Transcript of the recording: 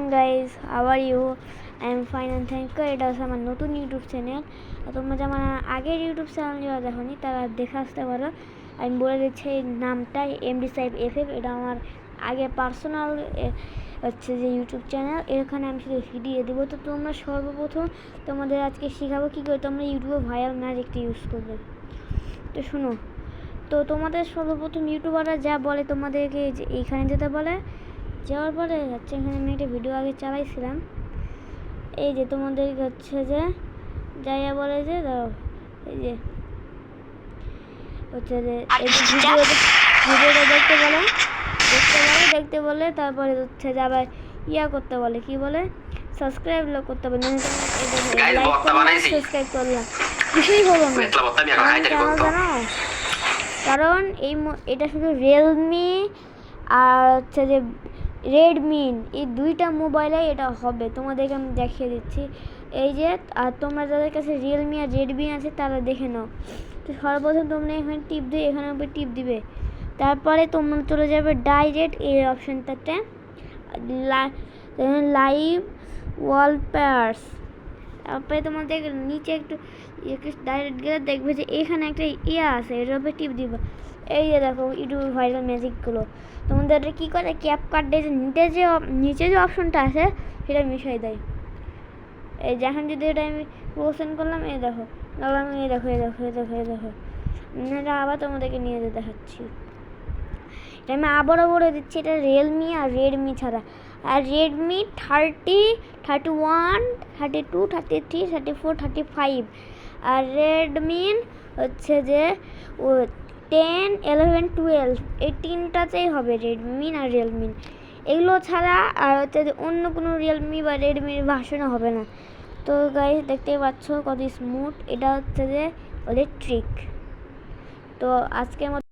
guys, how are you? I am fine and thank you. এটা হচ্ছে আমার নতুন ইউটিউব চ্যানেল। তোমরা যেমন আগের ইউটিউব চ্যানেল যারা দেখোনি তারা দেখে আসতে পারো। আমি বলে দিচ্ছি এই নামটা এমডি সাহেব এফএফ। এটা আমার আগে পার্সোনাল হচ্ছে যে ইউটিউব চ্যানেল। এখানে আমি শুধু ভিডিও দেবো। তো তোমরা সর্বপ্রথম তোমাদের আজকে শেখাবো কী করে তোমরা ইউটিউবে ভাইরাল ম্যাজিকটা ইউজ করবে। তো শোনো, তো তোমাদের সর্বপ্রথম ইউটিউবাররা যা বলে তোমাদেরকে যে এইখানে যেতে বলে, যাওয়ার পরে হচ্ছে এখানে আমি একটা ভিডিও আগে চালাইছিলাম। এই যে তোমাদেরকে হচ্ছে যে যাইয়া বলে যে এই যে হচ্ছে যে এই ভিডিওটা দেখতে বলে তারপরে হচ্ছে যে আবার ইয়া করতে বলে, কি বলে সাবস্ক্রাইব করতে বলে। সাবস্ক্রাইব করলাম, কিছুই হলো না। জানো কারণ এটা শুধু রিয়েলমি আর হচ্ছে যে রেডমি এই দুইটা মোবাইলে এটা হবে। তোমাদেরকে আমি দেখিয়ে দিচ্ছি। এই যে আর তোমরা যাদের কাছে রিয়েলমি আর রেডমি আছে তারা দেখে নাও। তো সর্বপ্রথম তোমরা এখানে টিপ দিয়ে এখানে উপরে টিপ দিবে, তারপরে তোমরা চলে যাবে ডাইরেক্ট এই অপশানটাতে লাইভ ওয়ালপেপারস। তারপরে তোমাদের নিচে একটু ডাইরেক্ট গেলে দেখবে যে এখানে একটা ইয়া আছে, এটার উপরে টিপ দিবা। এই যে দেখো ইউটিউব ভাইরাল ম্যাজিকগুলো তোমাদের কী করে ক্যাপকার্টে যে নিচে যে অপশনটা আছে সেটা মিশাই দেয়। এই যখন যদি এটা আমি প্রসেন করলাম, এই দেখো এটা আবার তোমাদেরকে নিয়ে যেতে দেখাচ্ছি। এটা আমি আবারও বলে দিচ্ছি, এটা রিয়েলমি আর রেডমি ছাড়া। আর রেডমি 30, 31, 32, 33, 34, 35 আর রেডমি হচ্ছে যে 10, 11, 12 এই তিনটাতেই হবে রেডমি আর রিয়েলমি। এগুলো ছাড়া আর হচ্ছে যে অন্য কোনো রিয়েলমি বা রেডমির ভার্সনও হবে না। তো গাইস দেখতেই পাচ্ছ কত স্মুথ। এটা হচ্ছে যে ইলেকট্রিক। তো আজকের মতো